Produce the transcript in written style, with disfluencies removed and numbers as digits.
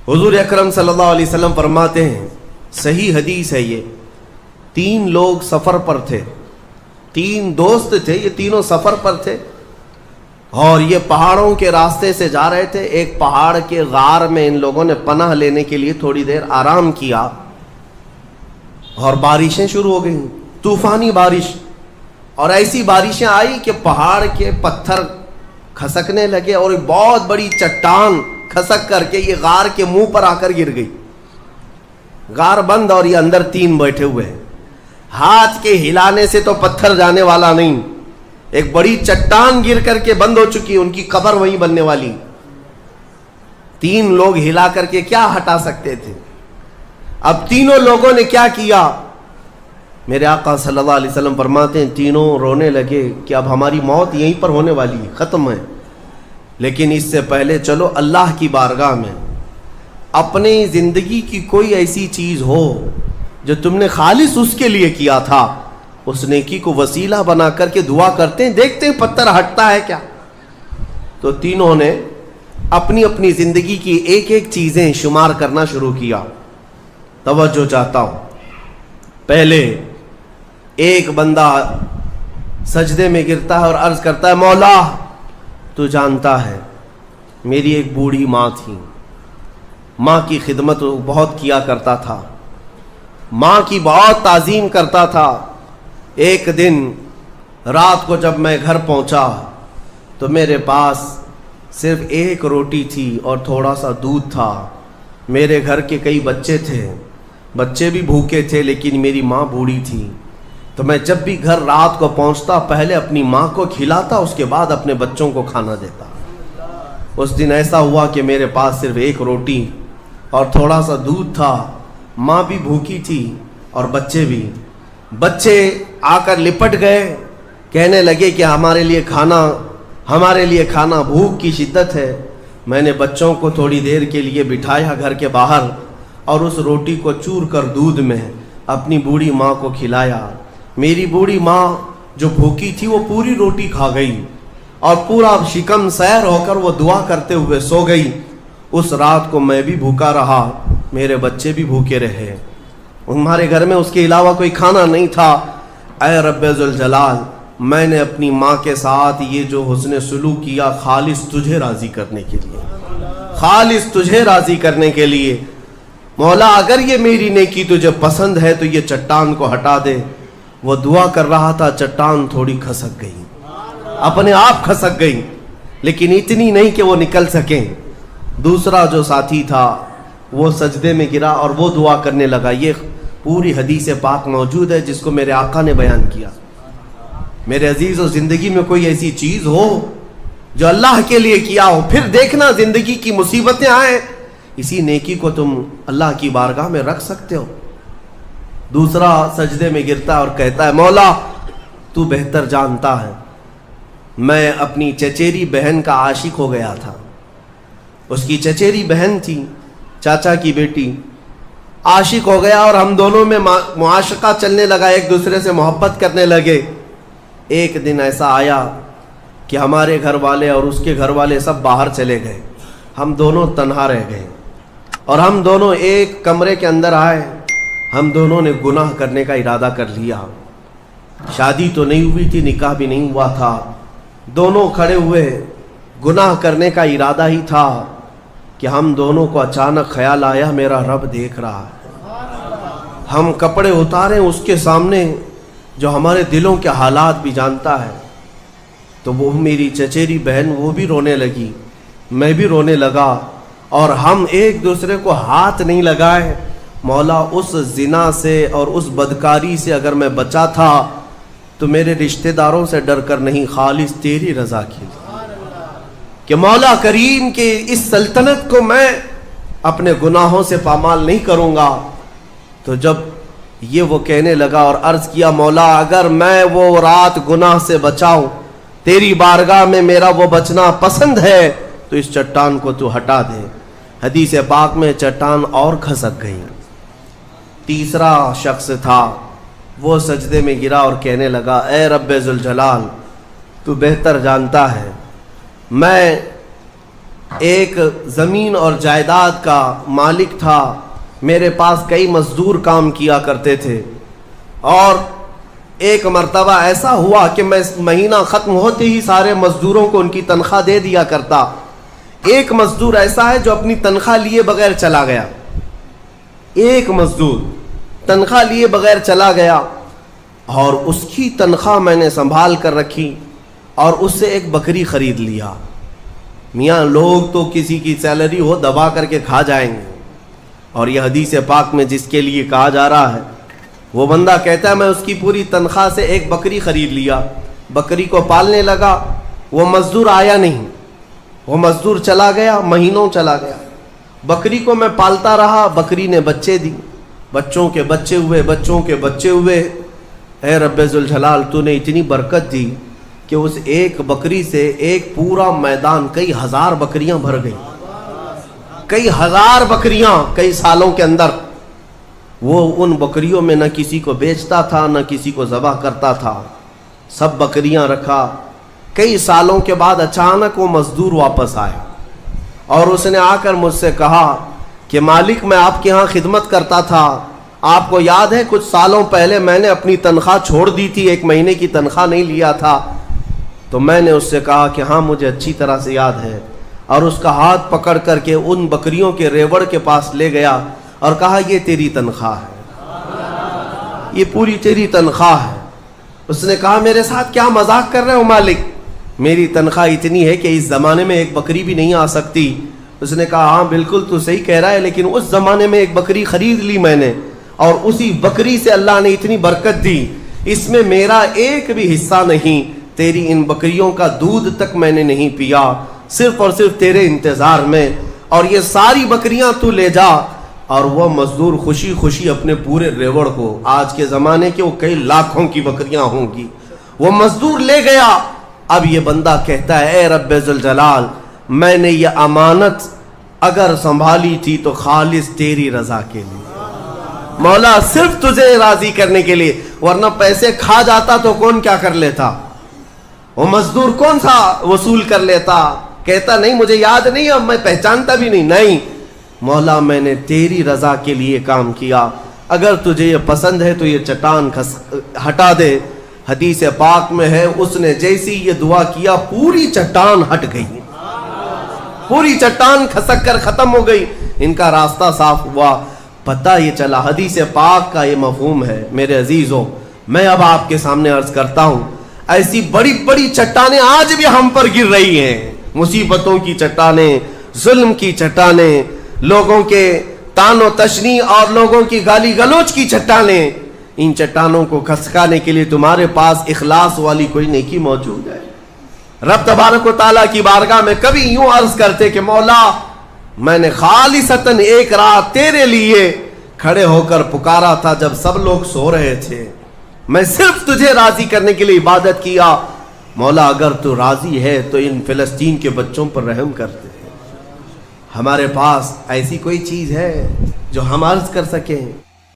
حضور اکرم صلی اللہ علیہ وسلم فرماتے ہیں، صحیح حدیث ہے یہ، 3 لوگ سفر پر تھے، 3 دوست تھے، یہ تینوں سفر پر تھے اور یہ پہاڑوں کے راستے سے جا رہے تھے۔ ایک پہاڑ کے غار میں ان لوگوں نے پناہ لینے کے لیے تھوڑی دیر آرام کیا اور بارشیں شروع ہو گئیں، طوفانی بارش، اور ایسی بارشیں آئی کہ پہاڑ کے پتھر کھسکنے لگے اور ایک بہت بڑی چٹان کھسک کر کے یہ غار کے منہ پر آ کر گر گئی۔ غار بند اور یہ اندر 3 بیٹھے ہوئے ہیں، ہاتھ کے ہلانے سے تو پتھر جانے والا نہیں، ایک بڑی چٹان گر کر کے بند ہو چکی، ان کی قبر وہیں بننے والی۔ 3 لوگ ہلا کر کے کیا ہٹا سکتے تھے؟ اب تینوں لوگوں نے کیا کیا؟ میرے آقا صلی اللہ علیہ وسلم فرماتے ہیں تینوں رونے لگے کہ اب ہماری موت یہیں پر ہونے والی ہے، ختم ہے، لیکن اس سے پہلے چلو اللہ کی بارگاہ میں اپنی زندگی کی کوئی ایسی چیز ہو جو تم نے خالص اس کے لیے کیا تھا، اس نیکی کو وسیلہ بنا کر کے دعا کرتے ہیں، دیکھتے ہیں پتھر ہٹتا ہے کیا۔ تو تینوں نے اپنی اپنی زندگی کی ایک ایک چیزیں شمار کرنا شروع کیا۔ توجہ چاہتا ہوں، پہلے ایک بندہ سجدے میں گرتا ہے اور عرض کرتا ہے، مولا تو جانتا ہے میری ایک بوڑھی ماں تھی، ماں کی خدمت بہت کیا کرتا تھا، ماں کی بہت تعظیم کرتا تھا۔ ایک دن رات کو جب میں گھر پہنچا تو میرے پاس صرف ایک روٹی تھی اور تھوڑا سا دودھ تھا۔ میرے گھر کے کئی بچے تھے، بچے بھی بھوکے تھے، لیکن میری ماں بوڑھی تھی، تو میں جب بھی گھر رات کو پہنچتا پہلے اپنی ماں کو کھلاتا، اس کے بعد اپنے بچوں کو کھانا دیتا۔ اس دن ایسا ہوا کہ میرے پاس صرف ایک روٹی اور تھوڑا سا دودھ تھا، ماں بھی بھوکی تھی اور بچے بھی۔ بچے آ کر لپٹ گئے، کہنے لگے کہ ہمارے لیے کھانا، بھوک کی شدت ہے۔ میں نے بچوں کو تھوڑی دیر کے لیے بٹھایا گھر کے باہر اور اس روٹی کو چور کر دودھ میں اپنی بوڑھی ماں کو کھلایا۔ میری بوڑھی ماں جو بھوکی تھی وہ پوری روٹی کھا گئی اور پورا شکم سیر ہو کر وہ دعا کرتے ہوئے سو گئی۔ اس رات کو میں بھی بھوکا رہا، میرے بچے بھی بھوکے رہے، ہمارے گھر میں اس کے علاوہ کوئی کھانا نہیں تھا۔ اے رب ذوالجلال، میں نے اپنی ماں کے ساتھ یہ جو حسن سلوک کیا خالص تجھے راضی کرنے کے لیے، خالص تجھے راضی کرنے کے لیے۔ مولا اگر یہ میری نیکی تجھے پسند ہے تو یہ چٹان کو ہٹا دے۔ وہ دعا کر رہا تھا، چٹان تھوڑی کھسک گئی، اپنے آپ کھسک گئی، لیکن اتنی نہیں کہ وہ نکل سکیں۔ دوسرا جو ساتھی تھا وہ سجدے میں گرا اور وہ دعا کرنے لگا۔ یہ پوری حدیث پاک موجود ہے جس کو میرے آقا نے بیان کیا۔ میرے عزیزو، زندگی میں کوئی ایسی چیز ہو جو اللہ کے لیے کیا ہو، پھر دیکھنا زندگی کی مصیبتیں آئیں، اسی نیکی کو تم اللہ کی بارگاہ میں رکھ سکتے ہو۔ دوسرا سجدے میں گرتا اور کہتا ہے، مولا تو بہتر جانتا ہے میں اپنی چچیری بہن کا عاشق ہو گیا تھا۔ اس کی چچیری بہن تھی، چاچا کی بیٹی، عاشق ہو گیا اور ہم دونوں میں معاشقہ چلنے لگا، ایک دوسرے سے محبت کرنے لگے۔ ایک دن ایسا آیا کہ ہمارے گھر والے اور اس کے گھر والے سب باہر چلے گئے، ہم دونوں تنہا رہ گئے اور ہم دونوں ایک کمرے کے اندر آئے۔ ہم دونوں نے گناہ کرنے کا ارادہ کر لیا۔ شادی تو نہیں ہوئی تھی، نکاح بھی نہیں ہوا تھا، دونوں کھڑے ہوئے، گناہ کرنے کا ارادہ ہی تھا کہ ہم دونوں کو اچانک خیال آیا میرا رب دیکھ رہا ہے۔ ہم کپڑے اتارے اس کے سامنے جو ہمارے دلوں کے حالات بھی جانتا ہے، تو وہ میری چچیری بہن وہ بھی رونے لگی، میں بھی رونے لگا اور ہم ایک دوسرے کو ہاتھ نہیں لگائے۔ مولا اس زنا سے اور اس بدکاری سے اگر میں بچا تھا تو میرے رشتہ داروں سے ڈر کر نہیں، خالص تیری رضا کی، کہ مولا کریم کے اس سلطنت کو میں اپنے گناہوں سے پامال نہیں کروں گا۔ تو جب یہ وہ کہنے لگا اور عرض کیا، مولا اگر میں وہ رات گناہ سے بچاؤں، تیری بارگاہ میں میرا وہ بچنا پسند ہے، تو اس چٹان کو تو ہٹا دے۔ حدیث پاک میں چٹان اور کھسک گئی۔ تیسرا شخص تھا، وہ سجدے میں گرا اور کہنے لگا، اے رب ذوالجلال، تو بہتر جانتا ہے میں ایک زمین اور جائیداد کا مالک تھا، میرے پاس کئی مزدور کام کیا کرتے تھے، اور ایک مرتبہ ایسا ہوا کہ میں مہینہ ختم ہوتے ہی سارے مزدوروں کو ان کی تنخواہ دے دیا کرتا۔ ایک مزدور ایسا ہے جو اپنی تنخواہ لیے بغیر چلا گیا، ایک مزدور تنخواہ لیے بغیر چلا گیا، اور اس کی تنخواہ میں نے سنبھال کر رکھی اور اس سے ایک بکری خرید لیا۔ میاں لوگ تو کسی کی سیلری ہو دبا کر کے کھا جائیں گے، اور یہ حدیث پاک میں جس کے لیے کہا جا رہا ہے وہ بندہ کہتا ہے میں اس کی پوری تنخواہ سے ایک بکری خرید لیا، بکری کو پالنے لگا، وہ مزدور آیا نہیں، وہ مزدور چلا گیا، مہینوں چلا گیا، بکری کو میں پالتا رہا، بکری نے بچے دی، بچوں کے بچے ہوئے، بچوں کے بچے ہوئے۔ اے رب ذوالجلال تو نے اتنی برکت دی کہ اس ایک بکری سے ایک پورا میدان کئی ہزار بکریاں بھر گئی، کئی ہزار بکریاں کئی سالوں کے اندر۔ وہ ان بکریوں میں نہ کسی کو بیچتا تھا نہ کسی کو ذبح کرتا تھا، سب بکریاں رکھا۔ کئی سالوں کے بعد اچانک وہ مزدور واپس آیا اور اس نے آ کر مجھ سے کہا کہ مالک میں آپ کے ہاں خدمت کرتا تھا، آپ کو یاد ہے کچھ سالوں پہلے میں نے اپنی تنخواہ چھوڑ دی تھی، ایک مہینے کی تنخواہ نہیں لیا تھا؟ تو میں نے اس سے کہا کہ ہاں مجھے اچھی طرح سے یاد ہے، اور اس کا ہاتھ پکڑ کر کے ان بکریوں کے ریوڑ کے پاس لے گیا اور کہا یہ تیری تنخواہ ہے، یہ پوری تیری تنخواہ ہے۔ اس نے کہا میرے ساتھ کیا مذاق کر رہے ہو مالک، میری تنخواہ اتنی ہے کہ اس زمانے میں ایک بکری بھی نہیں آ سکتی۔ اس نے کہا ہاں بالکل تو صحیح کہہ رہا ہے، لیکن اس زمانے میں ایک بکری خرید لی میں نے، اور اسی بکری سے اللہ نے اتنی برکت دی، اس میں میرا ایک بھی حصہ نہیں، تیری ان بکریوں کا دودھ تک میں نے نہیں پیا، صرف اور صرف تیرے انتظار میں، اور یہ ساری بکریاں تو لے جا۔ اور وہ مزدور خوشی خوشی اپنے پورے ریوڑ کو، آج کے زمانے کے وہ کئی لاکھوں کی بکریاں ہوں گی، وہ مزدور لے گیا۔ اب یہ بندہ کہتا ہے اے رب ذوالجلال میں نے یہ امانت اگر سنبھالی تھی تو خالص تیری رضا کے لیے، مولا صرف تجھے راضی کرنے کے لیے، ورنہ پیسے کھا جاتا تو کون کیا کر لیتا، وہ مزدور کون سا وصول کر لیتا، کہتا نہیں مجھے یاد نہیں، اب میں پہچانتا بھی نہیں، نہیں مولا میں نے تیری رضا کے لیے کام کیا، اگر تجھے یہ پسند ہے تو یہ چٹان ہٹا دے۔ حدیث پاک میں ہے اس نے جیسی یہ دعا کیا پوری چٹان ہٹ گئی، پوری چٹان کھسک کر ختم ہو گئی، ان کا راستہ صاف ہوا۔ پتہ یہ چلا حدیث پاک کا یہ مفہوم ہے۔ میرے عزیزوں میں اب آپ کے سامنے عرض کرتا ہوں، ایسی بڑی بڑی چٹانیں آج بھی ہم پر گر رہی ہیں، مصیبتوں کی چٹانیں، ظلم کی چٹانیں، لوگوں کے تان و تشنی اور لوگوں کی گالی گلوچ کی چٹانیں، ان چٹانوں کو کھسکانے کے لیے تمہارے پاس اخلاص والی کوئی نیکی موجود ہے؟ رب تبارک و تعالیٰ کی بارگاہ میں کبھی یوں عرض کرتے کہ مولا میں نے خالصتاً ایک رات تیرے لیے کھڑے ہو کر پکارا تھا جب سب لوگ سو رہے تھے، میں صرف تجھے راضی کرنے کے لیے عبادت کیا، مولا اگر تو راضی ہے تو ان فلسطین کے بچوں پر رحم کرتے۔ ہمارے پاس ایسی کوئی چیز ہے جو ہم عرض کر سکیں؟